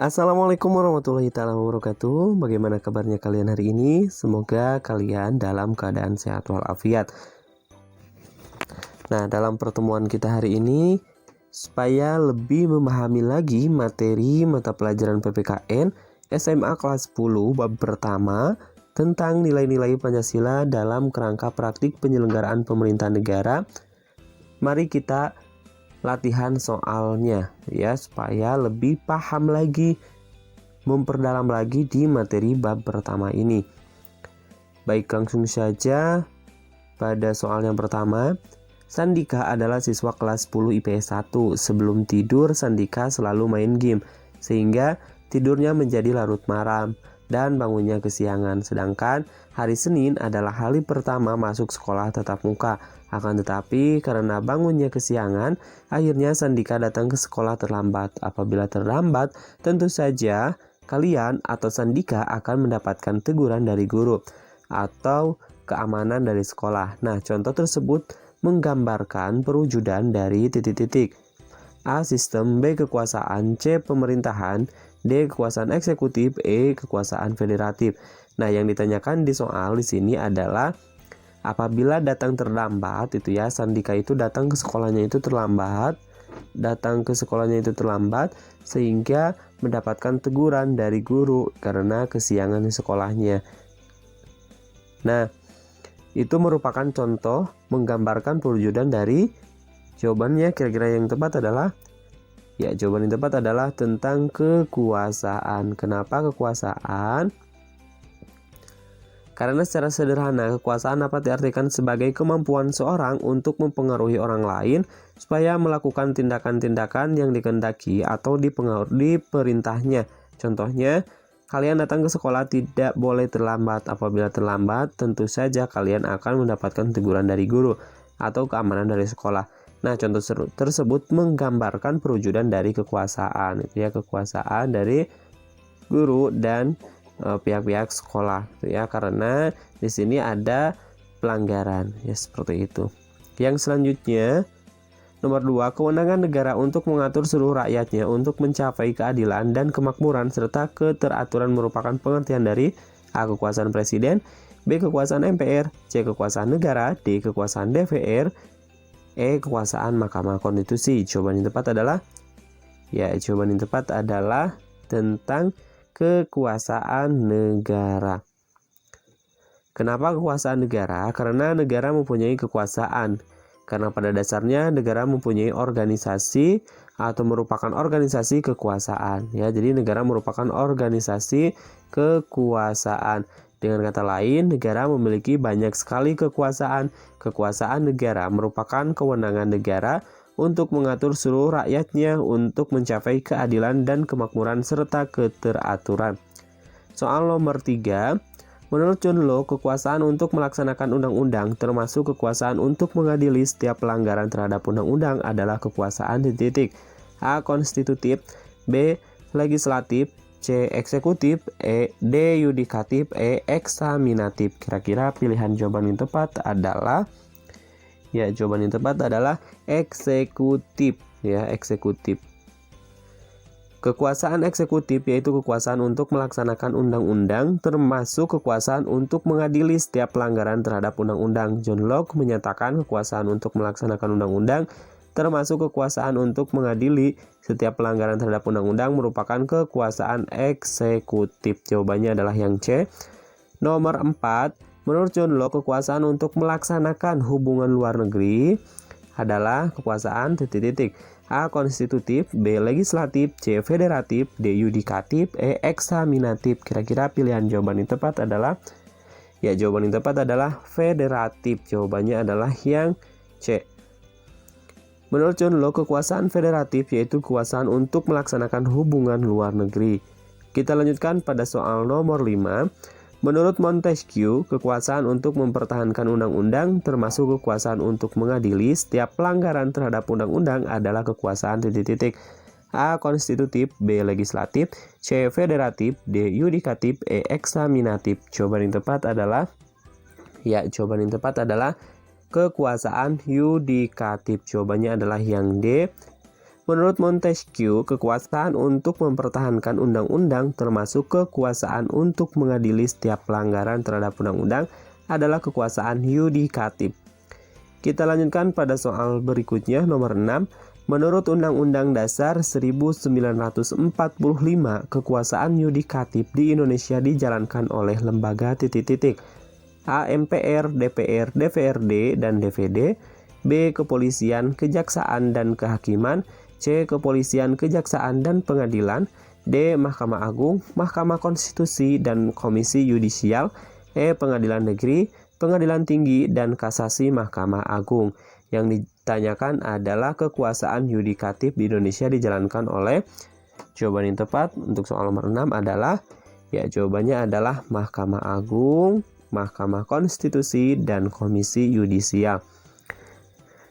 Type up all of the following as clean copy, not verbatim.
Assalamualaikum warahmatullahi taala wabarakatuh. Bagaimana kabarnya kalian hari ini? Semoga kalian dalam keadaan sehat walafiat. Nah, dalam pertemuan kita hari ini, supaya lebih memahami lagi materi mata pelajaran PPKN SMA kelas 10 bab pertama tentang nilai-nilai Pancasila dalam kerangka praktik penyelenggaraan pemerintahan negara, mari kita latihan soalnya ya, supaya lebih paham lagi, memperdalam lagi di materi bab pertama ini. Baik, langsung saja pada soal yang pertama. Sandika adalah siswa kelas 10 IPS 1. Sebelum tidur, Sandika selalu main game, sehingga tidurnya menjadi larut malam dan bangunnya kesiangan. Sedangkan hari Senin adalah hari pertama masuk sekolah tatap muka. Akan tetapi karena bangunnya kesiangan, akhirnya Sandika datang ke sekolah terlambat. Apabila terlambat, tentu saja kalian atau Sandika akan mendapatkan teguran dari guru atau keamanan dari sekolah. Nah, contoh tersebut menggambarkan perwujudan dari titik-titik. A. Sistem, B. Kekuasaan, C. Pemerintahan, D. Kekuasaan eksekutif, E. Kekuasaan federatif. Nah, yang ditanyakan di soal di sini adalah apabila datang terlambat itu ya, Sandika itu datang ke sekolahnya itu terlambat, sehingga mendapatkan teguran dari guru karena kesiangan di sekolahnya. Nah, itu merupakan contoh menggambarkan perwujudan dari jawabannya. Kira-kira yang tepat adalah jawaban yang tepat adalah tentang kekuasaan. Kenapa kekuasaan? Karena secara sederhana, kekuasaan dapat diartikan sebagai kemampuan seorang untuk mempengaruhi orang lain supaya melakukan tindakan-tindakan yang dikehendaki atau dipengaruhi perintahnya. Contohnya, kalian datang ke sekolah tidak boleh terlambat. Apabila terlambat, tentu saja kalian akan mendapatkan teguran dari guru atau keamanan dari sekolah. Nah, contoh tersebut menggambarkan perwujudan dari kekuasaan, itu ya, kekuasaan dari guru dan pihak-pihak sekolah, ya, karena di sini ada pelanggaran, ya, seperti itu. Yang selanjutnya, nomor 2, kewenangan negara untuk mengatur seluruh rakyatnya untuk mencapai keadilan dan kemakmuran serta keteraturan merupakan pengertian dari A. Kekuasaan presiden, B. Kekuasaan MPR, C. Kekuasaan negara, D. Kekuasaan DPR, E. Kekuasaan Mahkamah Konstitusi. Jawaban yang tepat adalah tentang kekuasaan negara. Kenapa kekuasaan negara? Karena negara mempunyai kekuasaan. Karena pada dasarnya negara mempunyai organisasi atau merupakan organisasi kekuasaan, ya. Jadi negara merupakan organisasi kekuasaan. Dengan kata lain, negara memiliki banyak sekali kekuasaan. Kekuasaan negara merupakan kewenangan negara untuk mengatur seluruh rakyatnya untuk mencapai keadilan dan kemakmuran serta keteraturan. Soal nomor 3, menurut John Locke, kekuasaan untuk melaksanakan undang-undang termasuk kekuasaan untuk mengadili setiap pelanggaran terhadap undang-undang adalah kekuasaan titik. A. Konstitutif, B. Legislatif, C. Eksekutif, D. Yudikatif, E. Eksaminatif. Kira-kira pilihan jawaban yang tepat adalah jawaban yang tepat adalah eksekutif, ya, eksekutif. Kekuasaan eksekutif yaitu kekuasaan untuk melaksanakan undang-undang termasuk kekuasaan untuk mengadili setiap pelanggaran terhadap undang-undang. John Locke menyatakan kekuasaan untuk melaksanakan undang-undang termasuk kekuasaan untuk mengadili setiap pelanggaran terhadap undang-undang merupakan kekuasaan eksekutif. Jawabannya adalah yang C. Nomor 4, menurut John Locke, kekuasaan untuk melaksanakan hubungan luar negeri adalah kekuasaan titik-titik. A. Konstitutif, B. Legislatif, C. Federatif, D. Yudikatif, E. Eksaminatif. Kira-kira pilihan jawaban yang tepat adalah jawaban yang tepat adalah federatif. Jawabannya adalah yang C. Menurut John Locke, kekuasaan federatif yaitu kekuasaan untuk melaksanakan hubungan luar negeri. Kita lanjutkan pada soal nomor 5. Menurut Montesquieu, kekuasaan untuk mempertahankan undang-undang termasuk kekuasaan untuk mengadili setiap pelanggaran terhadap undang-undang adalah kekuasaan titik-titik. A. Konstitutif, B. Legislatif, C. Federatif, D. Yudikatif, E. Eksaminatif. Jawaban yang tepat adalah kekuasaan yudikatif. Jawabannya adalah yang D. Menurut Montesquieu, kekuasaan untuk mempertahankan undang-undang termasuk kekuasaan untuk mengadili setiap pelanggaran terhadap undang-undang adalah kekuasaan yudikatif. Kita lanjutkan pada soal berikutnya nomor 6. Menurut Undang-Undang Dasar 1945, kekuasaan yudikatif di Indonesia dijalankan oleh lembaga A. MPR, DPR, DPRD, dan DPD, B. Kepolisian, Kejaksaan, dan Kehakiman, C. Kepolisian, Kejaksaan, dan Pengadilan, D. Mahkamah Agung, Mahkamah Konstitusi, dan Komisi Yudisial, E. Pengadilan Negeri, Pengadilan Tinggi, dan Kasasi Mahkamah Agung. Yang ditanyakan adalah kekuasaan yudikatif di Indonesia dijalankan oleh, jawaban yang tepat untuk soal nomor 6 adalah, jawabannya adalah Mahkamah Agung, Mahkamah Konstitusi, dan Komisi Yudisial.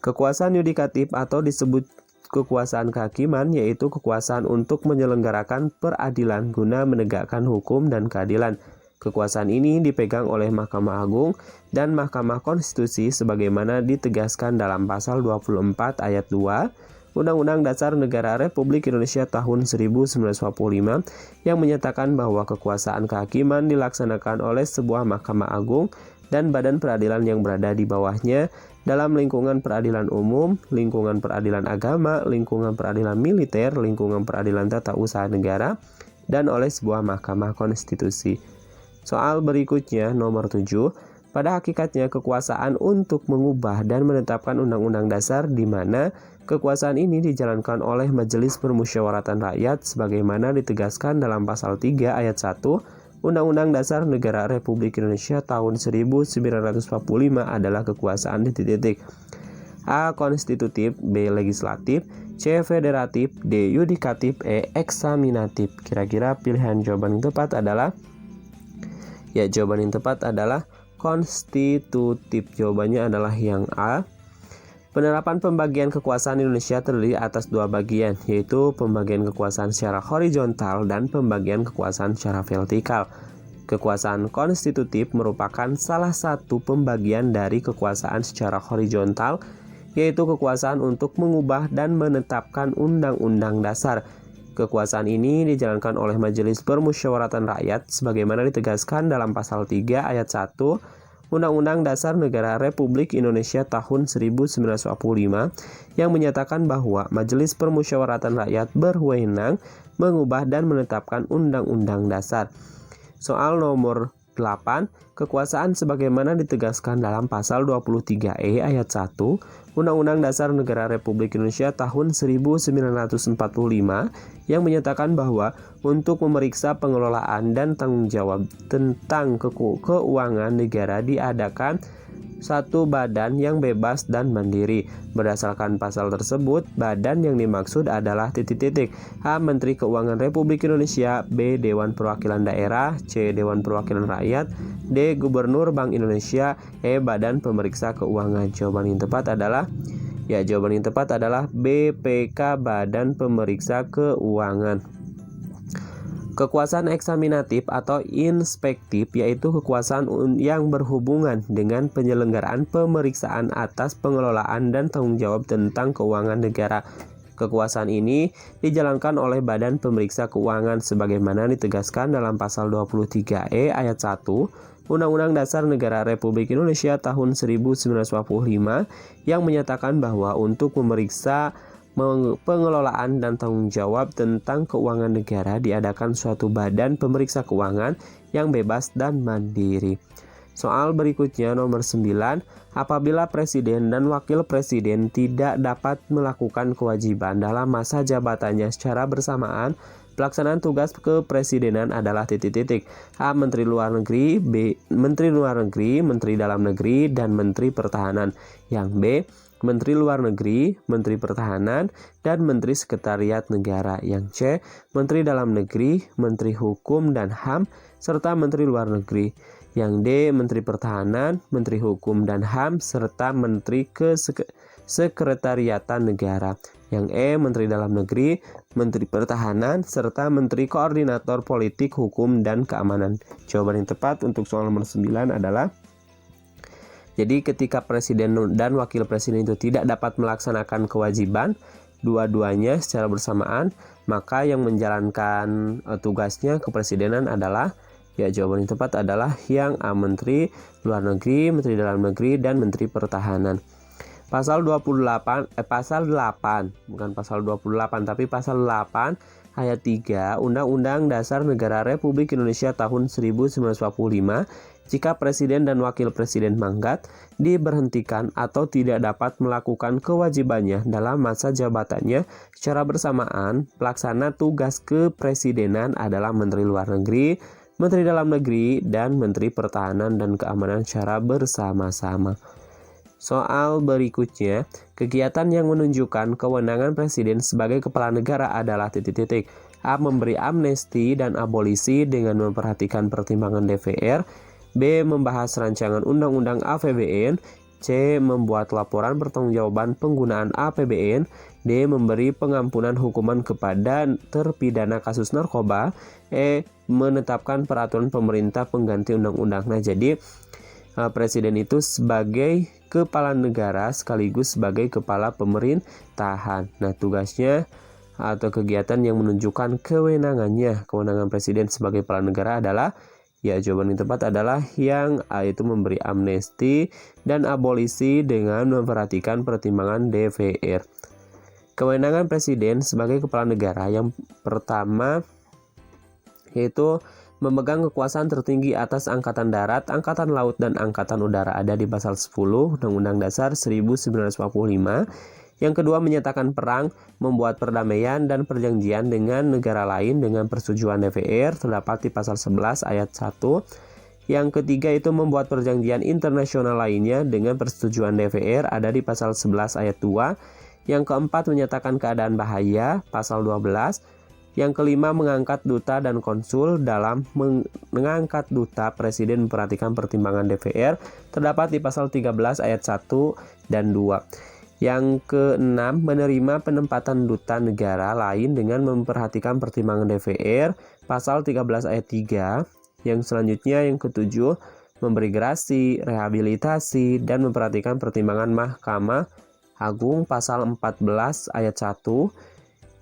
Kekuasaan yudikatif atau disebut kekuasaan kehakiman yaitu kekuasaan untuk menyelenggarakan peradilan guna menegakkan hukum dan keadilan. Kekuasaan ini dipegang oleh Mahkamah Agung dan Mahkamah Konstitusi sebagaimana ditegaskan dalam pasal 24 ayat 2 Undang-Undang Dasar Negara Republik Indonesia tahun 1945 yang menyatakan bahwa kekuasaan kehakiman dilaksanakan oleh sebuah Mahkamah Agung dan badan peradilan yang berada di bawahnya dalam lingkungan peradilan umum, lingkungan peradilan agama, lingkungan peradilan militer, lingkungan peradilan tata usaha negara, dan oleh sebuah mahkamah konstitusi. Soal berikutnya nomor 7. Pada hakikatnya kekuasaan untuk mengubah dan menetapkan undang-undang dasar di mana kekuasaan ini dijalankan oleh Majelis Permusyawaratan Rakyat sebagaimana ditegaskan dalam pasal 3 ayat 1 Undang-Undang Dasar Negara Republik Indonesia tahun 1945 adalah kekuasaan A. Konstitutif, B. Legislatif, C. Federatif, D. Yudikatif, E. Eksaminatif. Kira-kira pilihan jawaban yang tepat adalah? Jawaban yang tepat adalah konstitutif. Jawabannya adalah yang A. Penerapan pembagian kekuasaan Indonesia terdiri atas dua bagian, yaitu pembagian kekuasaan secara horizontal dan pembagian kekuasaan secara vertikal. Kekuasaan konstitutif merupakan salah satu pembagian dari kekuasaan secara horizontal, yaitu kekuasaan untuk mengubah dan menetapkan undang-undang dasar. Kekuasaan ini dijalankan oleh Majelis Permusyawaratan Rakyat sebagaimana ditegaskan dalam pasal 3 ayat 1 Undang-Undang Dasar Negara Republik Indonesia tahun 1945 yang menyatakan bahwa Majelis Permusyawaratan Rakyat berwenang mengubah dan menetapkan undang-undang dasar. Soal nomor 8, kekuasaan sebagaimana ditegaskan dalam pasal 23E ayat 1 Undang-Undang Dasar Negara Republik Indonesia tahun 1945 yang menyatakan bahwa untuk memeriksa pengelolaan dan tanggung jawab tentang keuangan negara diadakan satu badan yang bebas dan mandiri. Berdasarkan pasal tersebut, badan yang dimaksud adalah A. Menteri Keuangan Republik Indonesia, B. Dewan Perwakilan Daerah, C. Dewan Perwakilan Rakyat, D. Gubernur Bank Indonesia, E. Badan Pemeriksa Keuangan. Jawaban yang tepat adalah BPK, Badan Pemeriksa Keuangan. Kekuasaan eksaminatif atau inspektif yaitu kekuasaan yang berhubungan dengan penyelenggaraan pemeriksaan atas pengelolaan dan tanggung jawab tentang keuangan negara. Kekuasaan ini dijalankan oleh Badan Pemeriksa Keuangan sebagaimana ditegaskan dalam pasal 23E ayat 1 Undang-Undang Dasar Negara Republik Indonesia tahun 1945 yang menyatakan bahwa untuk memeriksa pengelolaan dan tanggung jawab tentang keuangan negara diadakan suatu badan pemeriksa keuangan yang bebas dan mandiri. Soal berikutnya nomor 9, apabila presiden dan wakil presiden tidak dapat melakukan kewajiban dalam masa jabatannya secara bersamaan, pelaksanaan tugas kepresidenan adalah A. Menteri Luar Negeri, B. Menteri Luar Negeri, Menteri Dalam Negeri, dan Menteri Pertahanan. Yang B. Menteri Luar Negeri, Menteri Pertahanan, dan Menteri Sekretariat Negara. Yang C. Menteri Dalam Negeri, Menteri Hukum dan HAM, serta Menteri Luar Negeri. Yang D. Menteri Pertahanan, Menteri Hukum dan HAM, serta Menteri Sekretariatan Negara. Yang E. Menteri Dalam Negeri, Menteri Pertahanan, serta Menteri Koordinator Politik, Hukum, dan Keamanan. Jawaban yang tepat untuk soal nomor 9 adalah jadi ketika presiden dan wakil presiden itu tidak dapat melaksanakan kewajiban dua-duanya secara bersamaan, maka yang menjalankan tugasnya kepresidenan adalah, ya jawaban yang tepat adalah yang A, Menteri Luar Negeri, Menteri Dalam Negeri, dan Menteri Pertahanan. Pasal 8, bukan pasal 28, tapi pasal 8 ayat 3 Undang-Undang Dasar Negara Republik Indonesia tahun 1945, jika presiden dan wakil presiden mangkat, diberhentikan atau tidak dapat melakukan kewajibannya dalam masa jabatannya secara bersamaan, pelaksana tugas kepresidenan adalah Menteri Luar Negeri, Menteri Dalam Negeri, dan Menteri Pertahanan dan Keamanan secara bersama-sama. Soal berikutnya, kegiatan yang menunjukkan kewenangan presiden sebagai kepala negara adalah titik-titik. A. Memberi amnesti dan abolisi dengan memperhatikan pertimbangan DPR. B. Membahas rancangan undang-undang APBN. C. Membuat laporan pertanggungjawaban penggunaan APBN. D. Memberi pengampunan hukuman kepada terpidana kasus narkoba. E. Menetapkan peraturan pemerintah pengganti undang-undang. Nah, jadi presiden itu sebagai kepala negara sekaligus sebagai kepala pemerintahan. Nah, tugasnya atau kegiatan yang menunjukkan kewenangan presiden sebagai kepala negara adalah, ya jawaban yang tepat adalah yang A, itu memberi amnesti dan abolisi dengan memperhatikan pertimbangan DPR. Kewenangan presiden sebagai kepala negara yang pertama yaitu memegang kekuasaan tertinggi atas Angkatan Darat, Angkatan Laut, dan Angkatan Udara, ada di pasal 10 Undang-Undang Dasar 1945. Yang kedua, menyatakan perang, membuat perdamaian dan perjanjian dengan negara lain dengan persetujuan DPR, terdapat di pasal 11 ayat 1. Yang ketiga itu membuat perjanjian internasional lainnya dengan persetujuan DPR, ada di pasal 11 ayat 2. Yang keempat, menyatakan keadaan bahaya, pasal 12. Yang kelima, mengangkat duta dan konsul. Dalam mengangkat duta, presiden memperhatikan pertimbangan DPR, terdapat di pasal 13 ayat 1 dan 2. Yang keenam, menerima penempatan duta negara lain dengan memperhatikan pertimbangan DPR, pasal 13 ayat 3. Yang selanjutnya, yang ketujuh, memberi gerasi, rehabilitasi, dan memperhatikan pertimbangan Mahkamah Agung, pasal 14 ayat 1.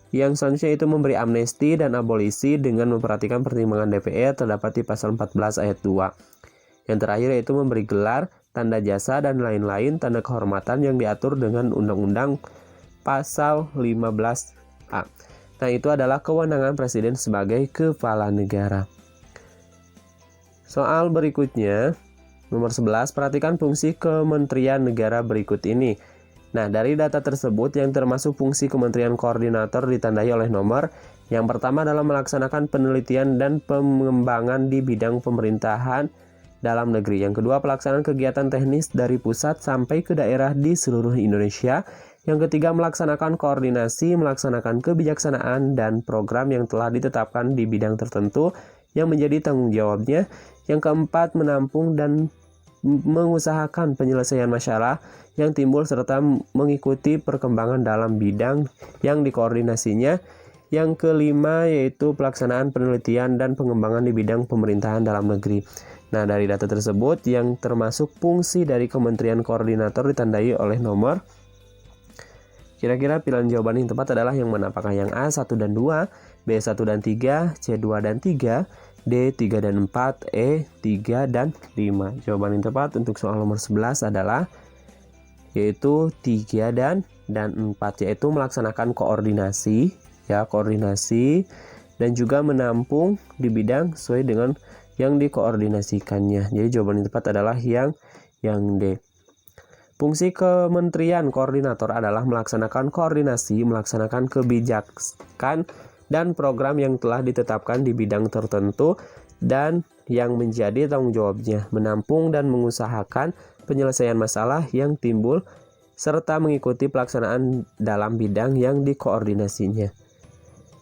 Yang selanjutnya itu memberi amnesti dan abolisi dengan memperhatikan pertimbangan DPR, terdapat di pasal 14 ayat 2. Yang terakhir yaitu memberi gelar, tanda jasa, dan lain-lain tanda kehormatan yang diatur dengan Undang-Undang pasal 15A. Nah, itu adalah kewenangan presiden sebagai kepala negara. Soal berikutnya, nomor 11, perhatikan fungsi kementerian negara berikut ini. Nah, dari data tersebut yang termasuk fungsi kementerian koordinator ditandai oleh nomor. Yang pertama adalah melaksanakan penelitian dan pengembangan di bidang pemerintahan dalam negeri. Yang kedua, pelaksanaan kegiatan teknis dari pusat sampai ke daerah di seluruh Indonesia. Yang ketiga, melaksanakan koordinasi, melaksanakan kebijaksanaan dan program yang telah ditetapkan di bidang tertentu yang menjadi tanggung jawabnya. Yang keempat, menampung dan mengusahakan penyelesaian masalah yang timbul serta mengikuti perkembangan dalam bidang yang dikoordinasinya. Yang kelima yaitu pelaksanaan penelitian dan pengembangan di bidang pemerintahan dalam negeri. Nah, dari data tersebut yang termasuk fungsi dari kementerian koordinator ditandai oleh nomor. Kira-kira pilihan jawaban yang tepat adalah yang mana? Apakah yang A 1 dan 2, B 1 dan 3, C 2 dan 3, D 3 dan 4, E 3 dan 5. Jawaban yang tepat untuk soal nomor 11 adalah yaitu 3 dan 4, yaitu melaksanakan koordinasi dan juga menampung di bidang sesuai dengan yang dikoordinasikannya. Jadi jawaban yang tepat adalah yang D. Fungsi kementerian koordinator adalah melaksanakan koordinasi, melaksanakan kebijakan dan program yang telah ditetapkan di bidang tertentu dan yang menjadi tanggung jawabnya, menampung dan mengusahakan penyelesaian masalah yang timbul serta mengikuti pelaksanaan dalam bidang yang dikoordinasinya.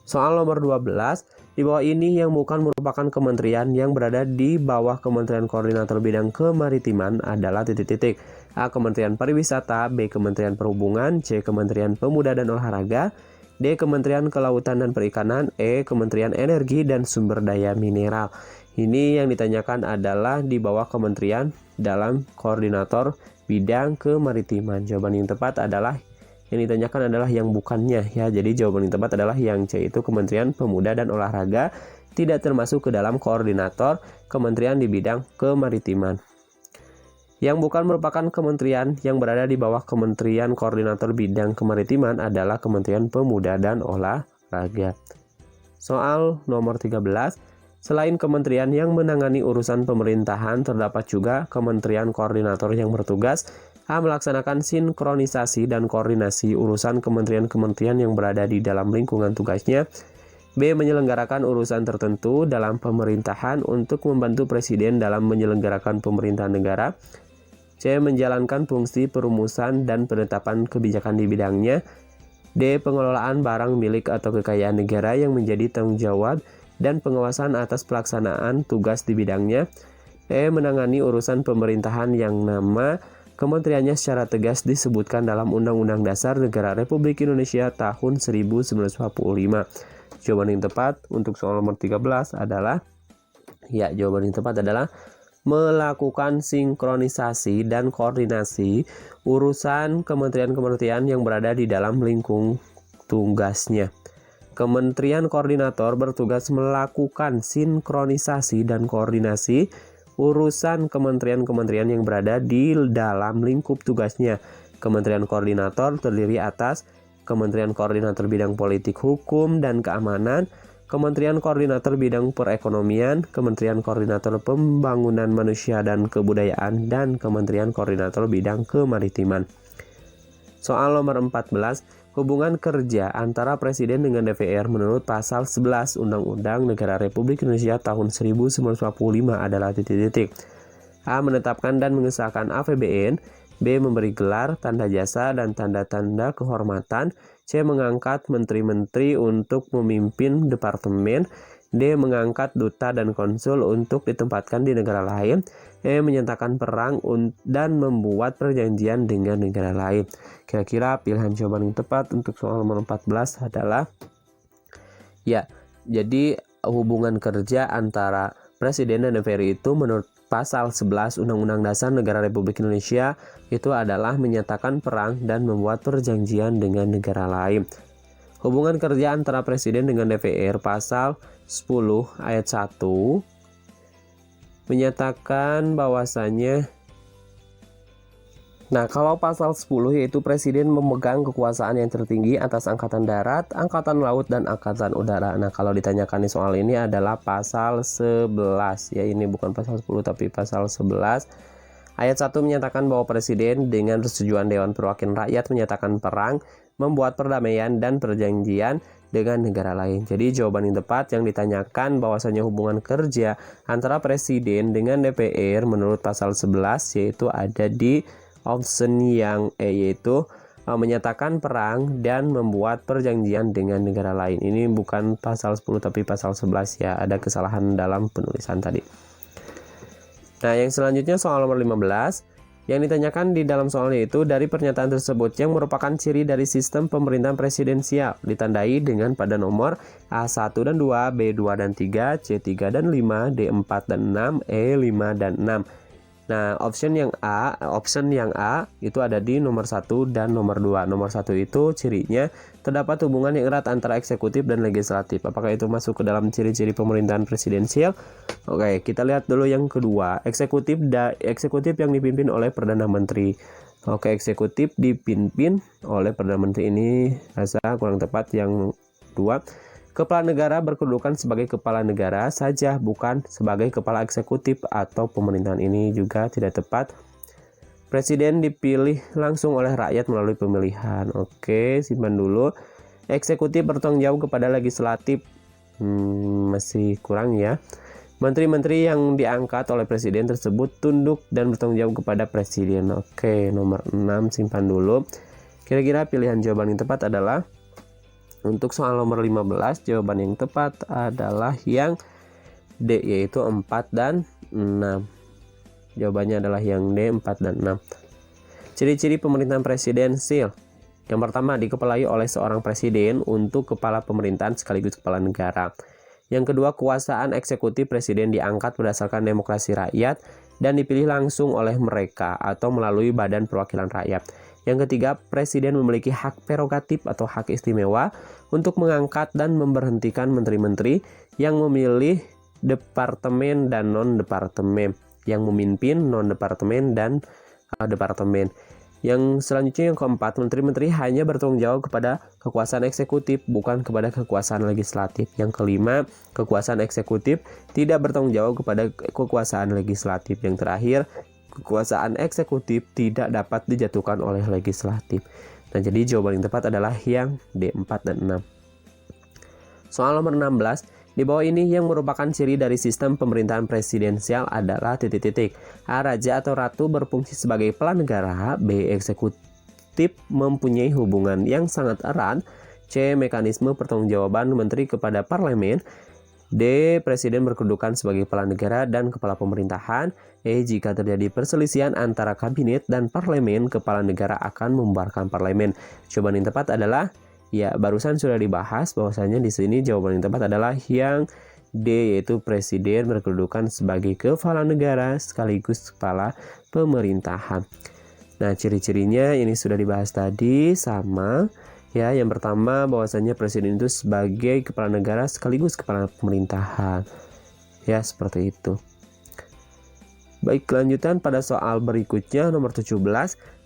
Soal nomor 12, di bawah ini yang bukan merupakan kementerian yang berada di bawah Kementerian Koordinator Bidang Kemaritiman adalah titik-titik. A. Kementerian Pariwisata, B. Kementerian Perhubungan, C. Kementerian Pemuda dan Olahraga, D. Kementerian Kelautan dan Perikanan, E. Kementerian Energi dan Sumber Daya Mineral. Ini yang ditanyakan adalah di bawah kementerian dalam koordinator bidang kemaritiman. Jawaban yang tepat adalah Yang ditanyakan adalah yang bukannya ya. Jadi jawaban yang tepat adalah yang C, itu Kementerian Pemuda dan Olahraga, tidak termasuk ke dalam koordinator kementerian di bidang kemaritiman. Yang bukan merupakan kementerian yang berada di bawah Kementerian Koordinator Bidang Kemaritiman adalah Kementerian Pemuda dan Olahraga. Soal nomor 13, selain kementerian yang menangani urusan pemerintahan, terdapat juga kementerian koordinator yang bertugas A. Melaksanakan sinkronisasi dan koordinasi urusan kementerian-kementerian yang berada di dalam lingkungan tugasnya. B. Menyelenggarakan urusan tertentu dalam pemerintahan untuk membantu Presiden dalam menyelenggarakan pemerintahan negara. C. Menjalankan fungsi perumusan dan penetapan kebijakan di bidangnya. D. Pengelolaan barang milik atau kekayaan negara yang menjadi tanggung jawab dan pengawasan atas pelaksanaan tugas di bidangnya. E. Menangani urusan pemerintahan yang nama kementeriannya secara tegas disebutkan dalam Undang-Undang Dasar Negara Republik Indonesia tahun 1945. Jawaban yang tepat untuk soal nomor 13 adalah jawaban yang tepat adalah melakukan sinkronisasi dan koordinasi urusan kementerian-kementerian yang berada di dalam lingkung tugasnya. Kementerian koordinator bertugas melakukan sinkronisasi dan koordinasi urusan kementerian-kementerian yang berada di dalam lingkup tugasnya. Kementerian koordinator terdiri atas Kementerian Koordinator Bidang Politik, Hukum, dan Keamanan, Kementerian Koordinator Bidang Perekonomian, Kementerian Koordinator Pembangunan Manusia dan Kebudayaan, dan Kementerian Koordinator Bidang Kemaritiman. Soal nomor 14, hubungan kerja antara Presiden dengan DPR menurut pasal 11 Undang-Undang Negara Republik Indonesia tahun 1945 adalah titik-titik. A. Menetapkan dan mengesahkan APBN. B. Memberi gelar, tanda jasa, dan tanda-tanda kehormatan. C. Mengangkat menteri-menteri untuk memimpin departemen. D. Mengangkat duta dan konsul untuk ditempatkan di negara lain. E. Menyatakan perang dan membuat perjanjian dengan negara lain. Kira-kira pilihan jawaban yang tepat untuk soal nomor 14 adalah jadi hubungan kerja antara Presiden dan DPR itu menurut pasal 11 Undang-Undang Dasar Negara Republik Indonesia itu adalah menyatakan perang dan membuat perjanjian dengan negara lain. Hubungan kerja antara Presiden dengan DPR pasal 10 ayat 1 menyatakan bahwasannya kalau pasal 10 yaitu Presiden memegang kekuasaan yang tertinggi atas Angkatan Darat, Angkatan Laut, dan Angkatan Udara. Kalau ditanyakan di soal ini adalah pasal 11 ini bukan pasal 10 tapi pasal 11. Ayat 1 menyatakan bahwa Presiden dengan persetujuan Dewan Perwakilan Rakyat menyatakan perang, membuat perdamaian dan perjanjian dengan negara lain. Jadi jawaban yang tepat yang ditanyakan bahwasanya hubungan kerja antara Presiden dengan DPR menurut pasal 11 yaitu ada di option yang E, yaitu menyatakan perang dan membuat perjanjian dengan negara lain. Ini bukan pasal 10 tapi pasal 11 ya, ada kesalahan dalam penulisan tadi. Yang selanjutnya soal nomor 15. Yang ditanyakan di dalam soal itu dari pernyataan tersebut yang merupakan ciri dari sistem pemerintahan presidensial ditandai dengan pada nomor A1 dan 2, B2 dan 3, C3 dan 5, D4 dan 6, E5 dan 6. Option yang A itu ada di nomor 1 dan nomor 2. Nomor 1 itu cirinya terdapat hubungan yang erat antara eksekutif dan legislatif. Apakah itu masuk ke dalam ciri-ciri pemerintahan presidensial? Oke, kita lihat dulu yang kedua. Eksekutif yang dipimpin oleh Perdana Menteri. Oke, eksekutif dipimpin oleh Perdana Menteri, ini rasa kurang tepat yang kedua. Kepala negara berkedudukan sebagai kepala negara saja, bukan sebagai kepala eksekutif atau pemerintahan, ini juga tidak tepat. Presiden dipilih langsung oleh rakyat melalui pemilihan. Oke, simpan dulu. Eksekutif bertanggung jawab kepada legislatif. Masih kurang ya. Menteri-menteri yang diangkat oleh presiden tersebut tunduk dan bertanggung jawab kepada presiden. Oke, nomor 6 simpan dulu. Kira-kira pilihan jawaban yang tepat adalah untuk soal nomor 15, jawaban yang tepat adalah yang D, yaitu 4 dan 6. Jawabannya adalah yang D, 4 dan 6. Ciri-ciri pemerintahan presidensial. Yang pertama, dikepalai oleh seorang presiden untuk kepala pemerintahan sekaligus kepala negara. Yang kedua, kekuasaan eksekutif presiden diangkat berdasarkan demokrasi rakyat dan dipilih langsung oleh mereka atau melalui badan perwakilan rakyat. Yang ketiga, presiden memiliki hak prerogatif atau hak istimewa untuk mengangkat dan memberhentikan menteri-menteri yang memilih departemen dan non-departemen, yang memimpin non-departemen dan departemen. Yang selanjutnya yang keempat, menteri-menteri hanya bertanggung jawab kepada kekuasaan eksekutif, bukan kepada kekuasaan legislatif. Yang kelima, kekuasaan eksekutif tidak bertanggung jawab kepada kekuasaan legislatif. Yang terakhir, kekuasaan eksekutif tidak dapat dijatuhkan oleh legislatif. Nah, jadi jawaban yang tepat adalah yang D4 dan 6. Soal nomor 16, di bawah ini yang merupakan ciri dari sistem pemerintahan presidensial adalah titik-titik. A. Raja atau ratu berfungsi sebagai kepala negara. B. Eksekutif mempunyai hubungan yang sangat erat. C. Mekanisme pertanggungjawaban menteri kepada parlemen. D. Presiden berkedudukan sebagai kepala negara dan kepala pemerintahan. E. Jika terjadi perselisihan antara kabinet dan parlemen, kepala negara akan membubarkan parlemen. Jawaban yang tepat adalah, ya, barusan sudah dibahas bahwasanya di sini jawaban yang tepat adalah yang D, yaitu presiden berkedudukan sebagai kepala negara sekaligus kepala pemerintahan. Nah, ciri-cirinya ini sudah dibahas tadi sama. Ya, yang pertama bahwasanya presiden itu sebagai kepala negara sekaligus kepala pemerintahan. Ya, seperti itu. Baik, kelanjutan pada soal berikutnya nomor 17.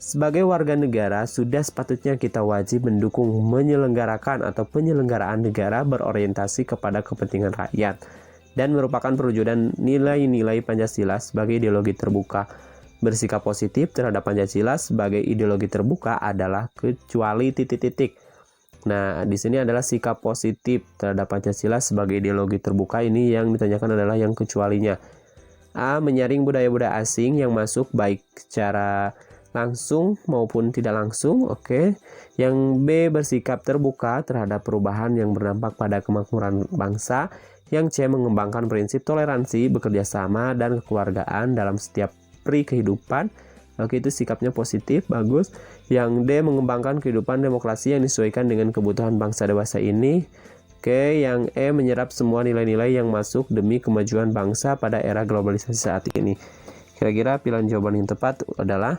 Sebagai warga negara, sudah sepatutnya kita wajib mendukung menyelenggarakan atau penyelenggaraan negara berorientasi kepada kepentingan rakyat dan merupakan perwujudan nilai-nilai Pancasila sebagai ideologi terbuka. Bersikap positif terhadap Pancasila sebagai ideologi terbuka adalah kecuali titik-titik. Nah, di sini adalah sikap positif terhadap Pancasila sebagai ideologi terbuka, ini yang ditanyakan adalah yang kecualinya. A. Menyaring budaya-budaya asing yang masuk baik secara langsung maupun tidak langsung. Oke. Yang B. Bersikap terbuka terhadap perubahan yang berdampak pada kemakmuran bangsa. Yang C. Mengembangkan prinsip toleransi, bekerja sama, dan kekeluargaan dalam setiap kehidupan. Oke, itu sikapnya positif, bagus. Yang D. Mengembangkan kehidupan demokrasi yang disesuaikan dengan kebutuhan bangsa dewasa ini. Oke, yang E. Menyerap semua nilai-nilai yang masuk demi kemajuan bangsa pada era globalisasi saat ini. Kira-kira pilihan jawaban yang tepat adalah,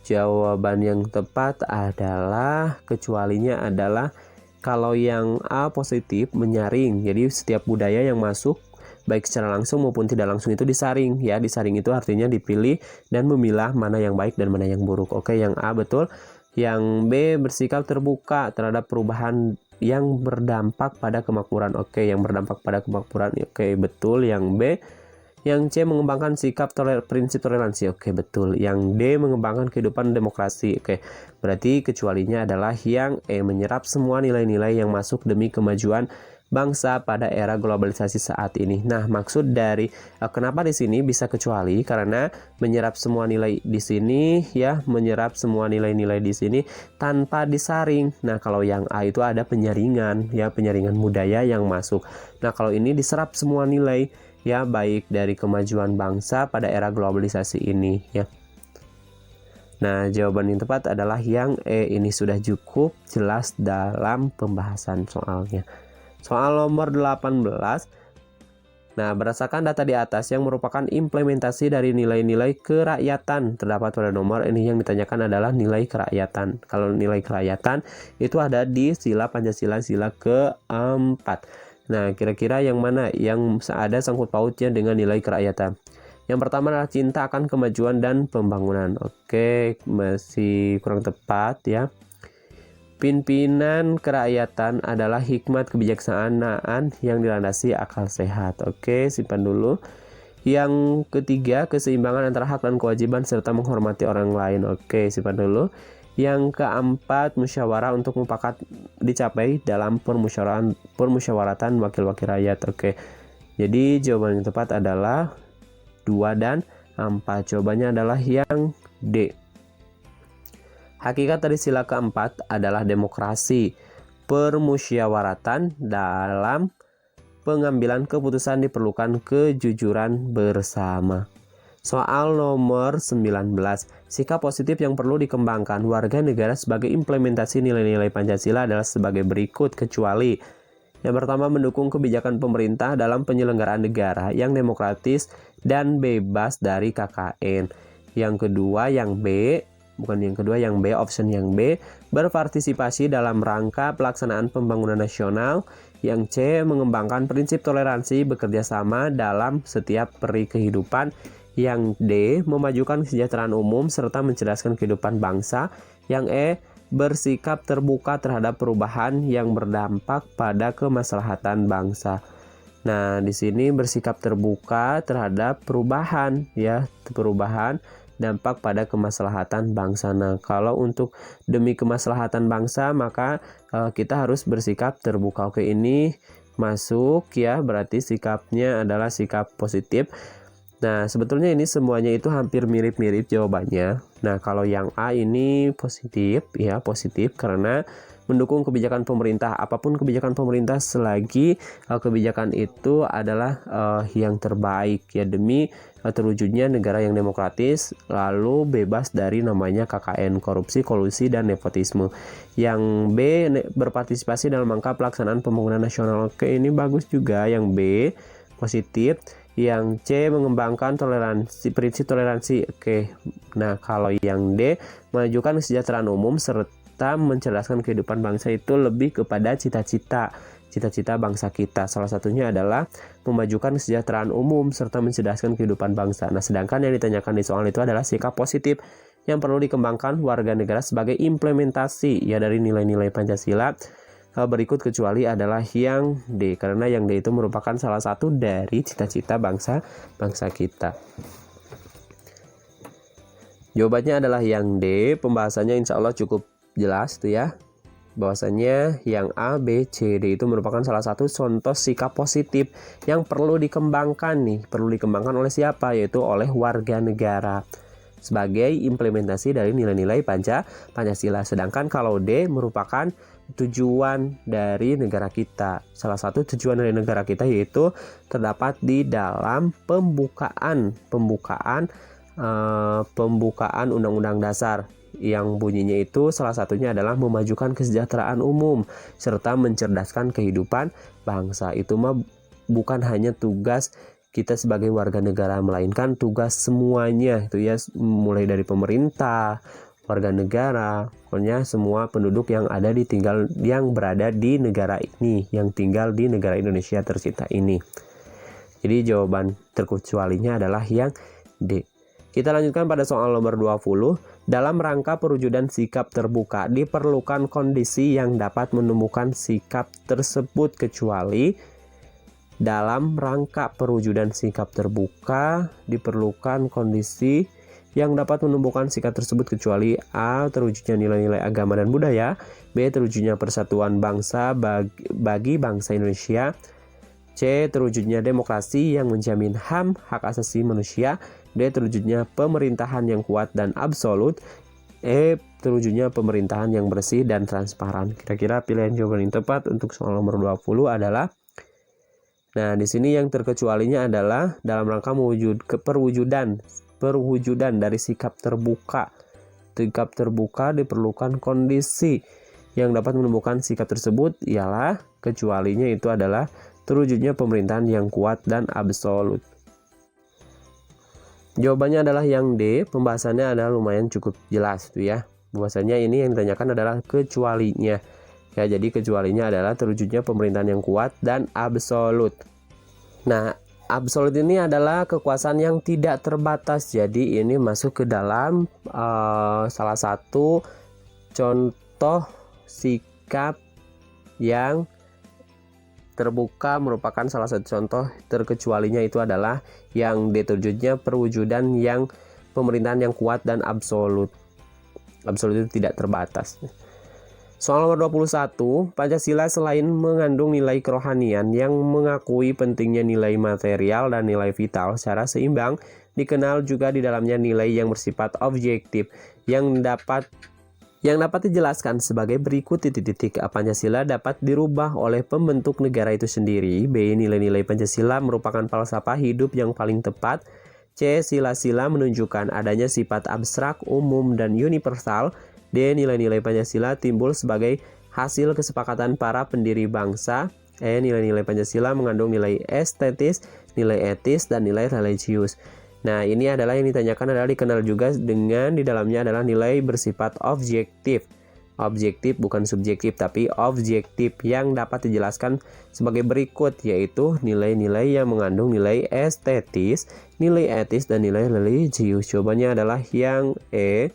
jawaban yang tepat adalah kecualinya adalah kalau yang A positif, menyaring. Jadi setiap budaya yang masuk baik secara langsung maupun tidak langsung itu disaring. Ya, disaring itu artinya dipilih dan memilah mana yang baik dan mana yang buruk. Oke, yang A betul. Yang B. Bersikap terbuka terhadap perubahan yang berdampak pada kemakmuran. Oke, yang berdampak pada kemakmuran. Oke, betul. Yang B. Yang C. Mengembangkan sikap prinsip toleransi. Oke, betul. Yang D. Mengembangkan kehidupan demokrasi. Oke, berarti kecualinya adalah yang E. Menyerap semua nilai-nilai yang masuk demi kemajuan bangsa pada era globalisasi saat ini. Nah, maksud dari kenapa di sini bisa kecuali, karena menyerap semua nilai di sini, ya, menyerap semua nilai-nilai di sini tanpa disaring. Nah, kalau yang A itu ada penyaringan, ya, penyaringan budaya yang masuk. Nah, kalau ini diserap semua nilai, ya, baik dari kemajuan bangsa pada era globalisasi ini, ya. Nah, jawaban yang tepat adalah yang E. Ini sudah cukup jelas dalam pembahasan soalnya. Soal nomor 18. Nah, berdasarkan data di atas yang merupakan implementasi dari nilai-nilai kerakyatan, terdapat pada nomor ini yang ditanyakan adalah nilai kerakyatan. Kalau nilai kerakyatan itu ada di sila Pancasila sila keempat. Nah, kira-kira yang mana yang ada sangkut pautnya dengan nilai kerakyatan? Yang pertama adalah cinta akan kemajuan dan pembangunan. Oke, masih kurang tepat, ya. Pimpinan kerakyatan adalah hikmat kebijaksanaan yang dilandasi akal sehat. Oke, simpan dulu. Yang ketiga, keseimbangan antara hak dan kewajiban serta menghormati orang lain. Oke, simpan dulu. Yang keempat, musyawarah untuk mufakat dicapai dalam permusyawaratan wakil-wakil rakyat. Oke. Jadi jawaban yang tepat adalah 2 dan 4. Jawabannya adalah yang D. Hakikat dari sila keempat adalah demokrasi. Permusyawaratan dalam pengambilan keputusan diperlukan kejujuran bersama. Soal nomor 19. Sikap positif yang perlu dikembangkan warga negara sebagai implementasi nilai-nilai Pancasila adalah sebagai berikut, kecuali yang pertama, mendukung kebijakan pemerintah dalam penyelenggaraan negara yang demokratis dan bebas dari KKN. Yang kedua, yang B, bukan yang kedua, yang B, option yang B, berpartisipasi dalam rangka pelaksanaan pembangunan nasional. Yang C, mengembangkan prinsip toleransi bekerja sama dalam setiap peri kehidupan. Yang D, memajukan kesejahteraan umum serta mencerdaskan kehidupan bangsa. Yang E, bersikap terbuka terhadap perubahan yang berdampak pada kemaslahatan bangsa. Nah, di sini bersikap terbuka terhadap perubahan, ya, perubahan dampak pada kemaslahatan bangsa. Nah, kalau untuk demi kemaslahatan bangsa, maka kita harus bersikap terbuka. Oke, ini masuk ya, berarti sikapnya adalah sikap positif. Nah, sebetulnya ini semuanya itu hampir mirip-mirip jawabannya. Nah, kalau yang A ini positif, ya, positif karena mendukung kebijakan pemerintah. Apapun kebijakan pemerintah selagi kebijakan itu adalah yang terbaik, ya, demi terwujudnya negara yang demokratis, lalu bebas dari namanya KKN, korupsi, kolusi, dan nepotisme. Yang B, berpartisipasi dalam rangka pelaksanaan pembangunan nasional. Oke, ini bagus juga yang B, positif. Yang C, mengembangkan toleransi, prinsip toleransi. Oke. Nah, kalau yang D, mengajukan kesejahteraan umum serta mencerdaskan kehidupan bangsa, itu lebih kepada cita-cita bangsa kita. Salah satunya adalah memajukan kesejahteraan umum serta mencerdaskan kehidupan bangsa. Nah, sedangkan yang ditanyakan di soal itu adalah sikap positif yang perlu dikembangkan warga negara sebagai implementasi, ya, dari nilai-nilai Pancasila. Berikut kecuali adalah yang D, karena yang D itu merupakan salah satu dari cita-cita bangsa kita. Jawabannya adalah yang D. Pembahasannya insya Allah cukup jelas tuh ya, bahwasanya yang A, B, C, D itu merupakan salah satu contoh sikap positif yang perlu dikembangkan nih. Perlu dikembangkan oleh siapa? Yaitu oleh warga negara sebagai implementasi dari nilai-nilai Pancasila. Sedangkan kalau D merupakan tujuan dari negara kita. Salah satu tujuan dari negara kita yaitu terdapat di dalam pembukaan Undang-Undang Dasar, yang bunyinya itu salah satunya adalah memajukan kesejahteraan umum serta mencerdaskan kehidupan bangsa. Itu mah bukan hanya tugas kita sebagai warga negara, melainkan tugas semuanya itu ya, mulai dari pemerintah, warga negara, pokoknya semua penduduk yang berada di negara ini, yang tinggal di negara Indonesia tercinta ini. Jadi jawaban terkecualinya adalah yang D. Kita lanjutkan pada soal nomor 20. Dalam rangka perwujudan sikap terbuka, diperlukan kondisi yang dapat menemukan sikap tersebut kecuali. Dalam rangka perwujudan sikap terbuka, diperlukan kondisi yang dapat menumbuhkan sikap tersebut kecuali A, terwujudnya nilai-nilai agama dan budaya, B, terwujudnya persatuan bangsa bagi bangsa Indonesia, C, terwujudnya demokrasi yang menjamin HAM, hak asasi manusia, D, terwujudnya pemerintahan yang kuat dan absolut, E, terwujudnya pemerintahan yang bersih dan transparan. Kira-kira pilihan jawaban yang tepat untuk soal nomor 20 adalah, nah, di sini yang terkecualinya adalah dalam rangka perwujudan dari sikap terbuka. Sikap terbuka diperlukan kondisi yang dapat menumbuhkan sikap tersebut, ialah kecualinya itu adalah terwujudnya pemerintahan yang kuat dan absolut. Jawabannya adalah yang D. Pembahasannya adalah lumayan cukup jelas tuh ya. Bahwasanya ini yang ditanyakan adalah kecualinya. Ya, jadi kecualinya adalah terwujudnya pemerintahan yang kuat dan absolut. Nah, absolut ini adalah kekuasaan yang tidak terbatas. Jadi ini masuk ke dalam salah satu contoh sikap yang terbuka, merupakan salah satu contoh terkecualinya itu adalah yang D, terwujudnya perwujudan yang pemerintahan yang kuat dan absolut. Absolut itu tidak terbatas. Soal nomor 21, Pancasila selain mengandung nilai kerohanian yang mengakui pentingnya nilai material dan nilai vital secara seimbang, dikenal juga di dalamnya nilai yang bersifat objektif yang dapat dijelaskan sebagai berikut titik-titik. Pancasila dapat dirubah oleh pembentuk negara itu sendiri. B, nilai-nilai Pancasila merupakan falsafah hidup yang paling tepat. C, sila-sila menunjukkan adanya sifat abstrak, umum, dan universal. D, nilai-nilai Pancasila timbul sebagai hasil kesepakatan para pendiri bangsa. E, nilai-nilai Pancasila mengandung nilai estetis, nilai etis, dan nilai religius. Nah, ini adalah yang ditanyakan adalah dikenal juga dengan di dalamnya adalah nilai bersifat objektif. Objektif bukan subjektif, tapi objektif yang dapat dijelaskan sebagai berikut, yaitu nilai-nilai yang mengandung nilai estetis, nilai etis, dan nilai religius. Jawabannya adalah yang E.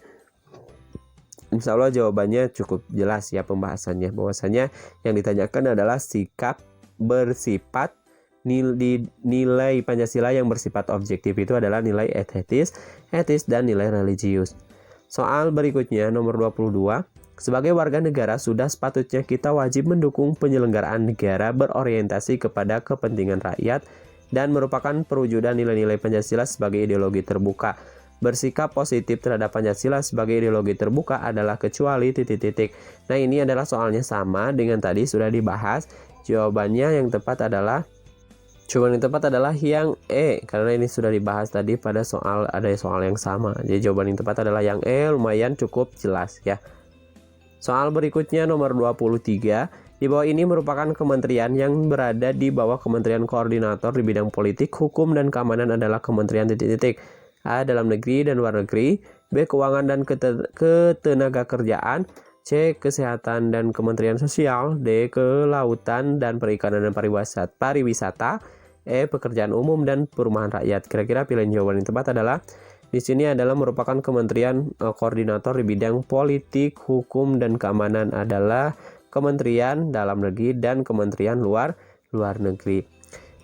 Insya Allah jawabannya cukup jelas ya pembahasannya, bahwasanya yang ditanyakan adalah sikap bersifat nilai Pancasila yang bersifat objektif itu adalah nilai etis, dan nilai religius. Soal berikutnya nomor 22. Sebagai warga negara sudah sepatutnya kita wajib mendukung penyelenggaraan negara berorientasi kepada kepentingan rakyat dan merupakan perwujudan nilai-nilai Pancasila sebagai ideologi terbuka. Bersikap positif terhadap Pancasila sebagai ideologi terbuka adalah kecuali titik-titik. Nah, ini adalah soalnya sama dengan tadi sudah dibahas. Jawaban yang tepat adalah yang E, karena ini sudah dibahas tadi pada soal yang sama. Jadi jawaban yang tepat adalah yang E, lumayan cukup jelas ya. Soal berikutnya nomor 23. Di bawah ini merupakan kementerian yang berada di bawah Kementerian Koordinator di bidang politik, hukum, dan keamanan adalah kementerian titik-titik. A. Dalam negeri dan luar negeri. B. Keuangan dan ketenagakerjaan. C. Kesehatan dan Kementerian Sosial. D. Kelautan dan Perikanan dan Pariwisata. E. Pekerjaan umum dan perumahan rakyat. Kira-kira pilihan jawaban yang tepat adalah di sini adalah merupakan Kementerian Koordinator di bidang politik, hukum, dan keamanan adalah Kementerian Dalam Negeri dan Kementerian Luar Negeri.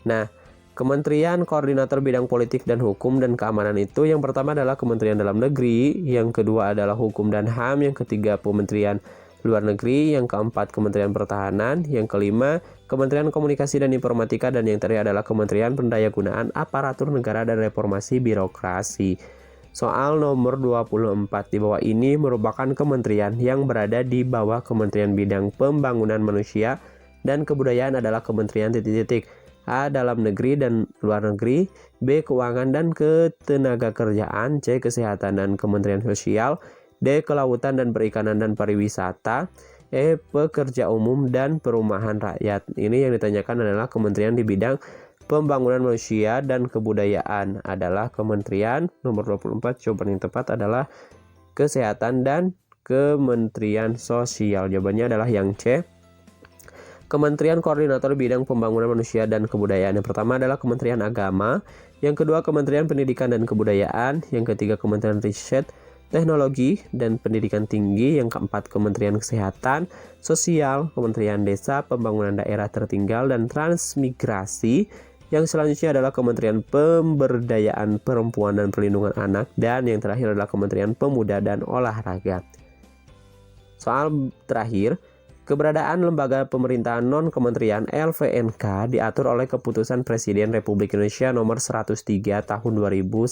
Nah, Kementerian Koordinator Bidang Politik dan Hukum dan Keamanan itu yang pertama adalah Kementerian Dalam Negeri, yang kedua adalah Hukum dan HAM, yang ketiga Kementerian Luar Negeri, yang keempat Kementerian Pertahanan, yang kelima Kementerian Komunikasi dan Informatika, dan yang terakhir adalah Kementerian Pendayagunaan Aparatur Negara dan Reformasi Birokrasi. Soal nomor 24 di bawah ini merupakan kementerian yang berada di bawah Kementerian Bidang Pembangunan Manusia dan Kebudayaan adalah Kementerian titik-titik. A. Dalam negeri dan luar negeri. B. Keuangan dan ketenagakerjaan. C. Kesehatan dan Kementerian Sosial. D. Kelautan dan Perikanan dan Pariwisata. E. Pekerja umum dan perumahan rakyat. Ini yang ditanyakan adalah kementerian di bidang pembangunan manusia dan kebudayaan adalah kementerian nomor 24. Jawaban yang tepat adalah kesehatan dan Kementerian Sosial. Jawabannya adalah yang C. Kementerian Koordinator Bidang Pembangunan Manusia dan Kebudayaan. Yang pertama adalah Kementerian Agama, yang kedua Kementerian Pendidikan dan Kebudayaan, yang ketiga Kementerian Riset, Teknologi dan Pendidikan Tinggi, yang keempat Kementerian Kesehatan, Sosial, Kementerian Desa, Pembangunan Daerah Tertinggal dan Transmigrasi, yang selanjutnya adalah Kementerian Pemberdayaan Perempuan dan Perlindungan Anak, dan yang terakhir adalah Kementerian Pemuda dan Olahraga. Soal terakhir, keberadaan lembaga pemerintahan non-kementerian LVNK diatur oleh Keputusan Presiden Republik Indonesia Nomor 103 Tahun 2001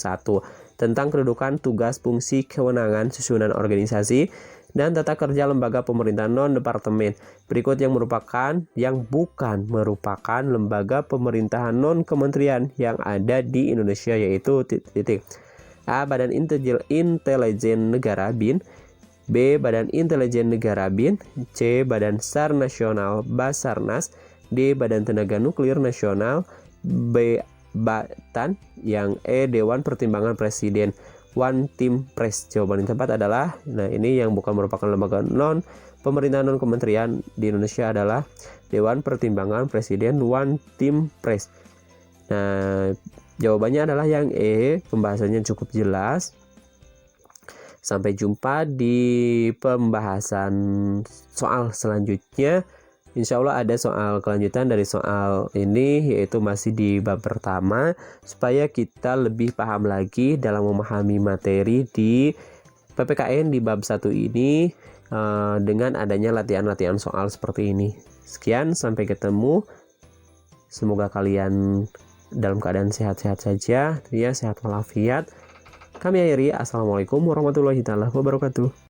tentang kedudukan, tugas, fungsi, kewenangan, susunan organisasi, dan tata kerja lembaga pemerintahan non-departemen. Berikut yang bukan merupakan lembaga pemerintahan non-kementerian yang ada di Indonesia, yaitu titik. A. Badan Intelijen Negara BIN. B. Badan Intelijen Negara BIN. C. Badan SAR Nasional Basarnas. D. Badan Tenaga Nuklir Nasional. B. Batan. Yang E. Dewan Pertimbangan Presiden. One Team Press. Jawaban yang tepat adalah, nah ini yang bukan merupakan lembaga pemerintahan non kementerian di Indonesia adalah Dewan Pertimbangan Presiden One Team Press. Nah, jawabannya adalah yang E. Pembahasannya cukup jelas. Sampai jumpa di pembahasan soal selanjutnya. Insya Allah ada soal kelanjutan dari soal ini, yaitu masih di bab pertama, supaya kita lebih paham lagi dalam memahami materi di PPKN di bab 1 ini dengan adanya latihan-latihan soal seperti ini. Sekian, sampai ketemu. Semoga kalian dalam keadaan sehat-sehat saja, ya, sehat walafiat. Kami akhiri, assalamualaikum warahmatullahi wabarakatuh.